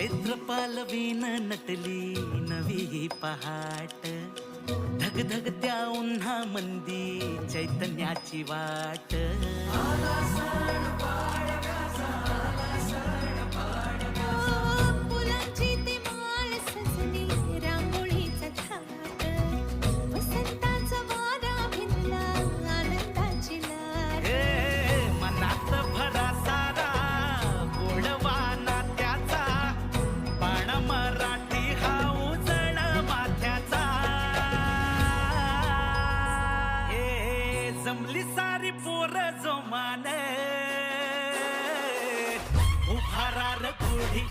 क्षेत्रपाल वीण नटली नवी ही पहाट, धगधगत्या उन्हा मंदी चैतन्याची वाट. फुलांची ती माळ सजली रांगोळीचा थाट, वसंताचा वारा भिनला आनंदाची लाट. ए मनात भरा सारा गोडवा नात्याचा, बाण मराठी हा उजळ माथ्याचा. ए जमली सारी पोर जोमाने, उभारा र गुढी